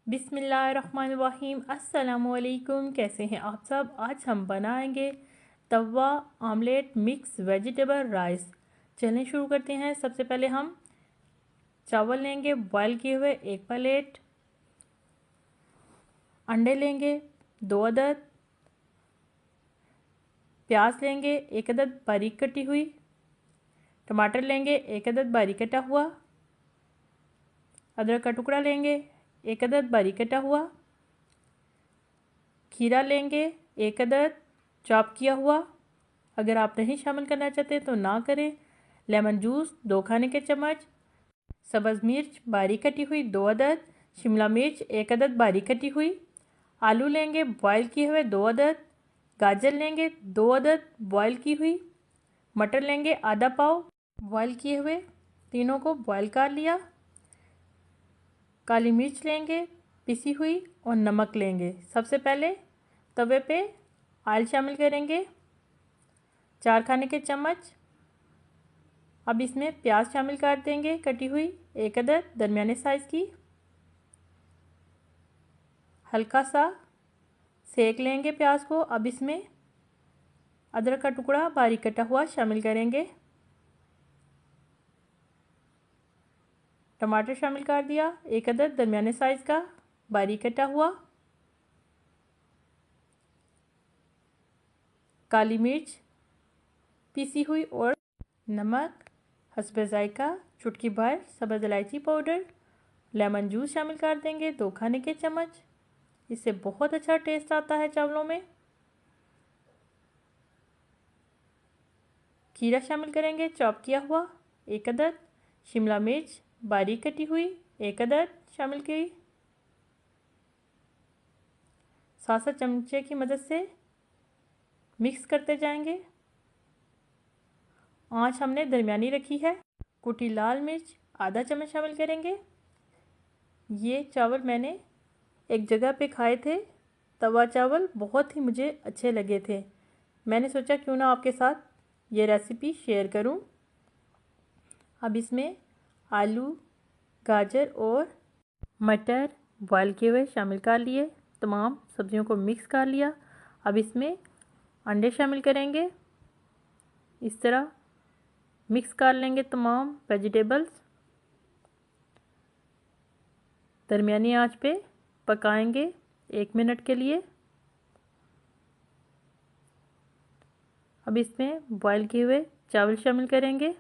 बिस्मिल्लाहिर्रहमानिर्रहीम। अस्सलामुअलैकुम। कैसे हैं आप सब। आज हम बनाएंगे तवा ऑमलेट मिक्स वेजिटेबल राइस। चलें शुरू करते हैं। सबसे पहले हम चावल लेंगे बॉयल किए हुए 1 प्लेट, अंडे लेंगे 2 अदद, प्याज लेंगे 1 अदद बारीक कटी हुई, टमाटर लेंगे 1 अदद बारीक कटा हुआ, अदरक का टुकड़ा लेंगे 1 अदद बारीक कटा हुआ, खीरा लेंगे 1 अदद चॉप किया हुआ। अगर आप नहीं शामिल करना चाहते तो ना करें। लेमन जूस 2 खाने के चम्मच, सब्ज़ मिर्च बारीक कटी हुई 2 अदद, शिमला मिर्च 1 अदद बारीक कटी हुई, आलू लेंगे बॉयल किए हुए 2 अदद, गाजर लेंगे 2 अदद बॉयल की हुई, मटर लेंगे आधा पाव बॉयल किए हुए, तीनों को बॉयल कर लिया। काली मिर्च लेंगे पिसी हुई और नमक लेंगे। सबसे पहले तवे पे ऑयल शामिल करेंगे 4 खाने के चम्मच। अब इसमें प्याज शामिल कर देंगे कटी हुई 1 अदद दरमियाने साइज़ की। हल्का सा सेक लेंगे प्याज को। अब इसमें अदरक का टुकड़ा बारीक कटा हुआ शामिल करेंगे। टमाटर शामिल कर दिया 1 अदद दरमियाने साइज़ का बारीक कटा हुआ। काली मिर्च पीसी हुई और नमक हस्बे जायका, चुटकी भर सब्ज़ इलायची पाउडर, लेमन जूस शामिल कर देंगे 2 खाने के चम्मच। इससे बहुत अच्छा टेस्ट आता है चावलों में। खीरा शामिल करेंगे चॉप किया हुआ 1 अदद, शिमला मिर्च बारीक कटी हुई 1 अदद शामिल की। 7 चमचे की मदद से मिक्स करते जाएंगे। आंच हमने दरमियानी रखी है। कुटी लाल मिर्च आधा चम्मच शामिल करेंगे। ये चावल मैंने एक जगह पे खाए थे, तवा चावल, बहुत ही मुझे अच्छे लगे थे। मैंने सोचा क्यों ना आपके साथ ये रेसिपी शेयर करूं। अब इसमें आलू, गाजर और मटर बॉयल किए हुए शामिल कर लिए। तमाम सब्जियों को मिक्स कर लिया। अब इसमें अंडे शामिल करेंगे। इस तरह मिक्स कर लेंगे तमाम वेजिटेबल्स। दरमियानी आंच पे पकाएंगे 1 मिनट के लिए। अब इसमें बॉयल किए हुए चावल शामिल करेंगे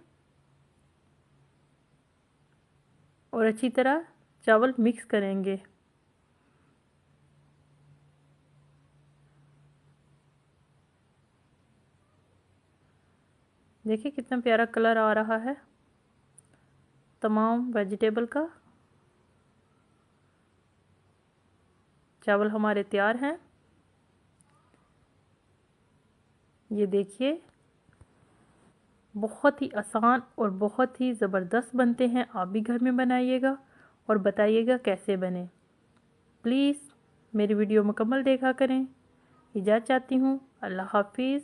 और अच्छी तरह चावल मिक्स करेंगे। देखिए कितना प्यारा कलर आ रहा है तमाम वेजिटेबल का। चावल हमारे तैयार हैं। ये देखिए बहुत ही आसान और बहुत ही ज़बरदस्त बनते हैं। आप भी घर में बनाइएगा और बताइएगा कैसे बने। प्लीज़ मेरी वीडियो मुकम्मल देखा करें। इजाज़त चाहती हूँ। अल्लाह हाफिज़।